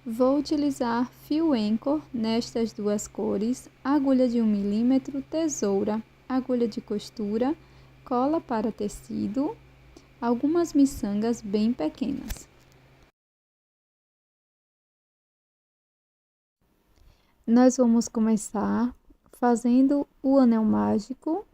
Vou utilizar fio Anchor nestas duas cores, agulha de 1 milímetro, tesoura, agulha de costura, cola para tecido, algumas miçangas bem pequenas. Nós vamos começar fazendo o anel mágico.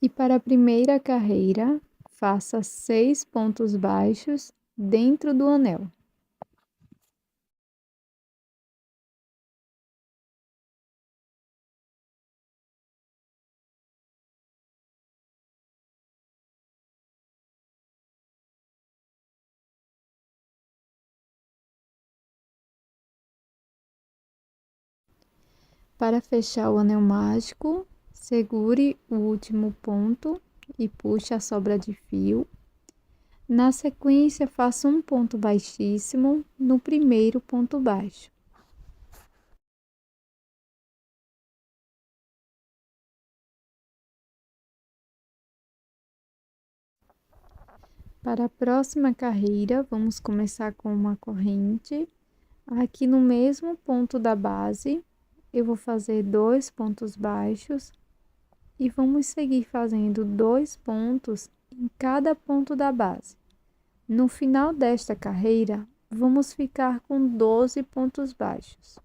E para a primeira carreira, faça 6 pontos baixos dentro do anel. Para fechar o anel mágico, segure o último ponto e puxe a sobra de fio. Na sequência, faça um ponto baixíssimo no primeiro ponto baixo. Para a próxima carreira, vamos começar com uma corrente. Aqui no mesmo ponto da base, eu vou fazer 2 pontos baixos e vamos seguir fazendo 2 pontos em cada ponto da base. No final desta carreira, vamos ficar com 12 pontos baixos.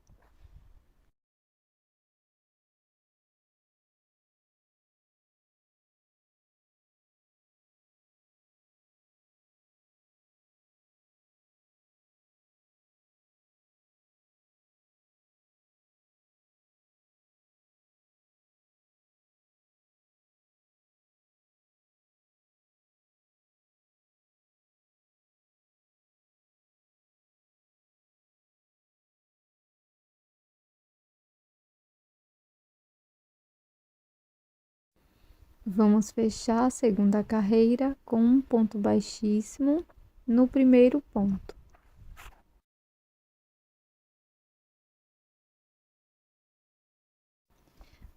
Vamos fechar a segunda carreira com um ponto baixíssimo no primeiro ponto.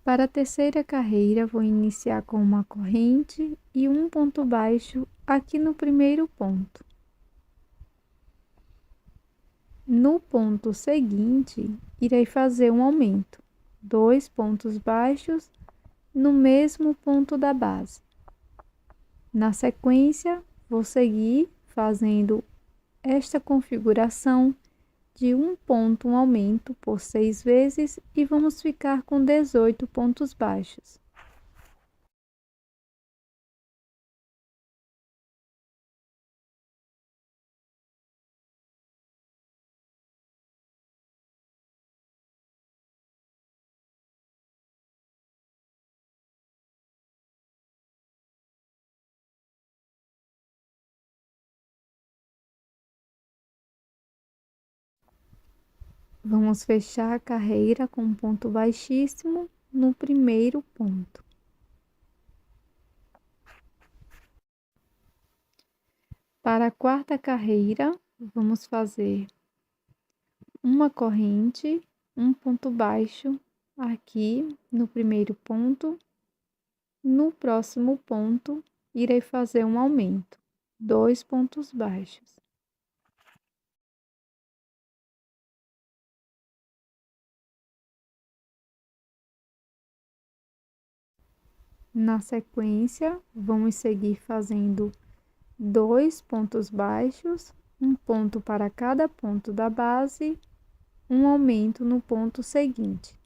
Para a terceira carreira, vou iniciar com uma corrente e um ponto baixo aqui no primeiro ponto. No ponto seguinte, irei fazer um aumento, 2 pontos baixos no mesmo ponto da base. Na sequência, vou seguir fazendo esta configuração de um ponto, um aumento por 6 vezes e vamos ficar com 18 pontos baixos. Vamos fechar a carreira com um ponto baixíssimo no primeiro ponto. Para a quarta carreira, vamos fazer uma corrente, um ponto baixo aqui no primeiro ponto. No próximo ponto, irei fazer um aumento, 2 pontos baixos. Na sequência, vamos seguir fazendo 2 pontos baixos, um ponto para cada ponto da base, um aumento no ponto seguinte.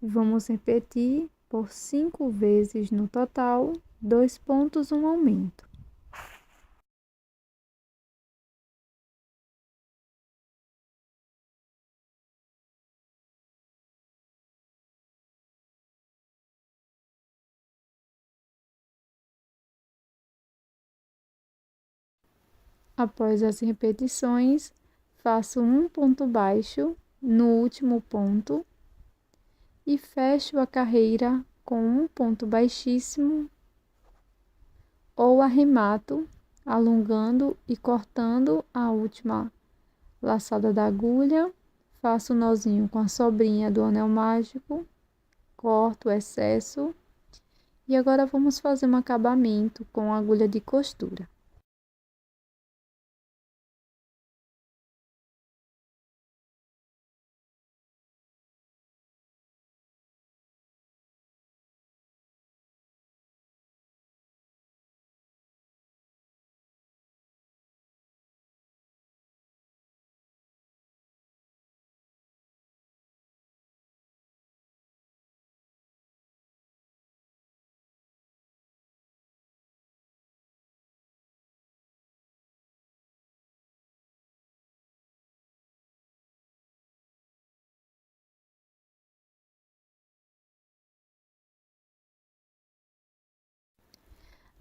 Vamos repetir por 5 vezes no total, 2 pontos, um aumento. Após as repetições, faço um ponto baixo no último ponto e fecho a carreira com um ponto baixíssimo ou arremato, alongando e cortando a última laçada da agulha, faço o nozinho com a sobrinha do anel mágico, corto o excesso e agora vamos fazer um acabamento com agulha de costura.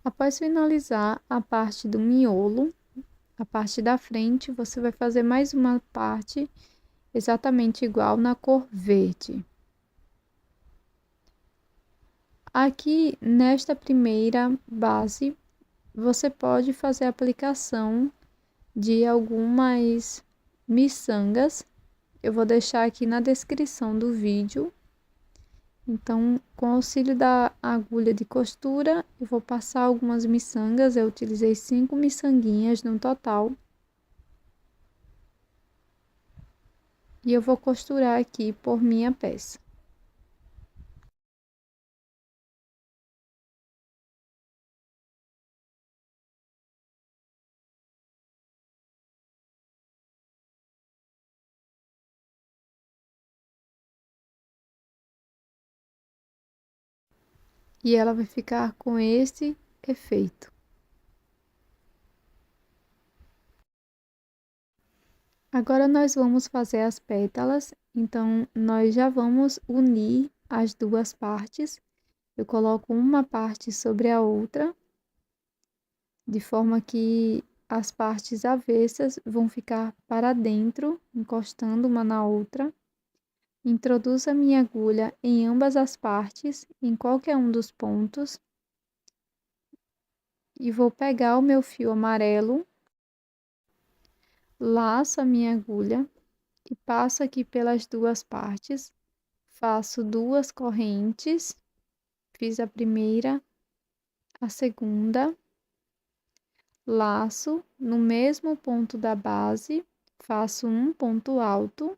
Após finalizar a parte do miolo, a parte da frente, você vai fazer mais uma parte exatamente igual na cor verde. Aqui, nesta primeira base, você pode fazer a aplicação de algumas miçangas. Eu vou deixar aqui na descrição do vídeo. Então, com auxílio da agulha de costura, eu vou passar algumas miçangas. Eu utilizei 5 miçanguinhas no total. E eu vou costurar aqui por minha peça. E ela vai ficar com esse efeito. Agora nós vamos fazer as pétalas, então nós já vamos unir as duas partes. Eu coloco uma parte sobre a outra, de forma que as partes avessas vão ficar para dentro, encostando uma na outra. Introduzo a minha agulha em ambas as partes, em qualquer um dos pontos, e vou pegar o meu fio amarelo, laço a minha agulha e passo aqui pelas duas partes, faço 2 correntes, fiz a primeira, a segunda, laço no mesmo ponto da base, faço um ponto alto.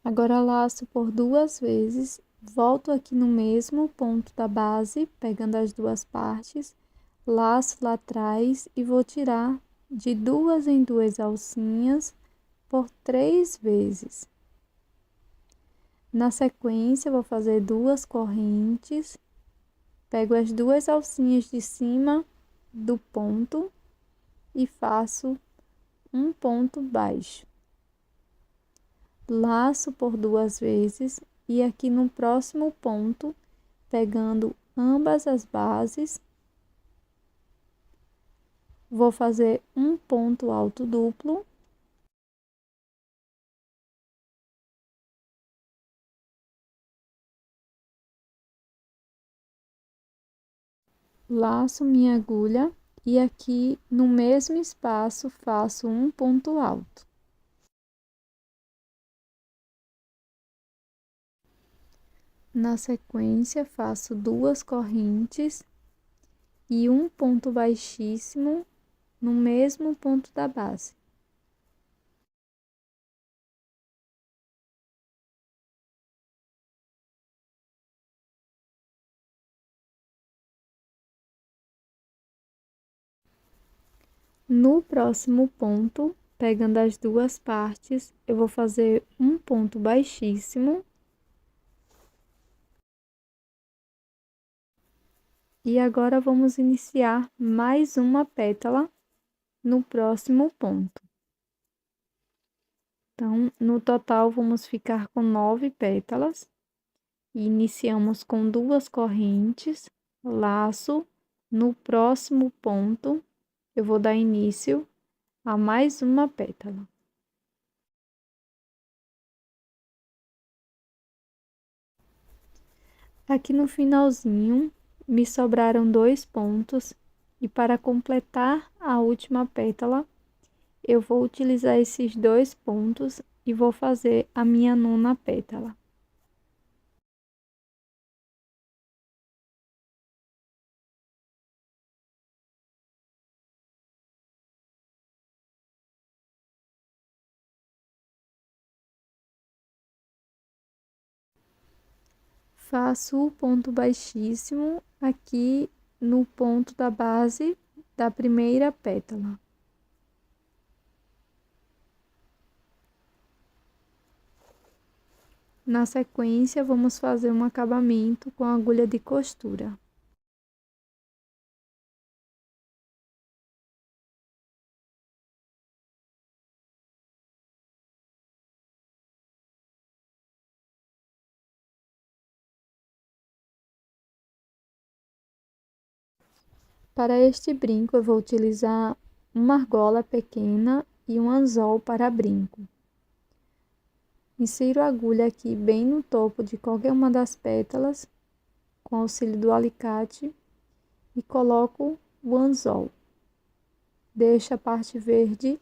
Agora laço por 2 vezes, volto aqui no mesmo ponto da base, pegando as duas partes, laço lá atrás e vou tirar de 2 em 2 alcinhas por 3 vezes. Na sequência, vou fazer 2 correntes, pego as 2 alcinhas de cima do ponto e faço um ponto baixo. Laço por 2 vezes e aqui no próximo ponto, pegando ambas as bases, vou fazer um ponto alto duplo. Laço minha agulha e aqui no mesmo espaço faço um ponto alto. Na sequência, faço 2 correntes e um ponto baixíssimo no mesmo ponto da base. No próximo ponto, pegando as duas partes, eu vou fazer um ponto baixíssimo. E agora vamos iniciar mais uma pétala no próximo ponto. Então, no total, vamos ficar com 9 pétalas. E iniciamos com 2 correntes, laço. No próximo ponto, eu vou dar início a mais uma pétala. Aqui no finalzinho, me sobraram 2 pontos. E para completar a última pétala, eu vou utilizar esses 2 pontos e vou fazer a minha 9ª pétala. Faço o ponto baixíssimo aqui no ponto da base da primeira pétala. Na sequência, vamos fazer um acabamento com agulha de costura. Para este brinco, eu vou utilizar uma argola pequena e um anzol para brinco. Insiro a agulha aqui bem no topo de qualquer uma das pétalas, com auxílio do alicate, e coloco o anzol. Deixo a parte verde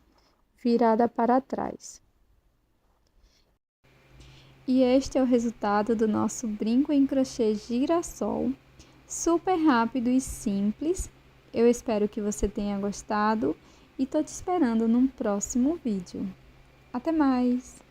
virada para trás. E este é o resultado do nosso brinco em crochê girassol, super rápido e simples. Eu espero que você tenha gostado e tô te esperando num próximo vídeo. Até mais!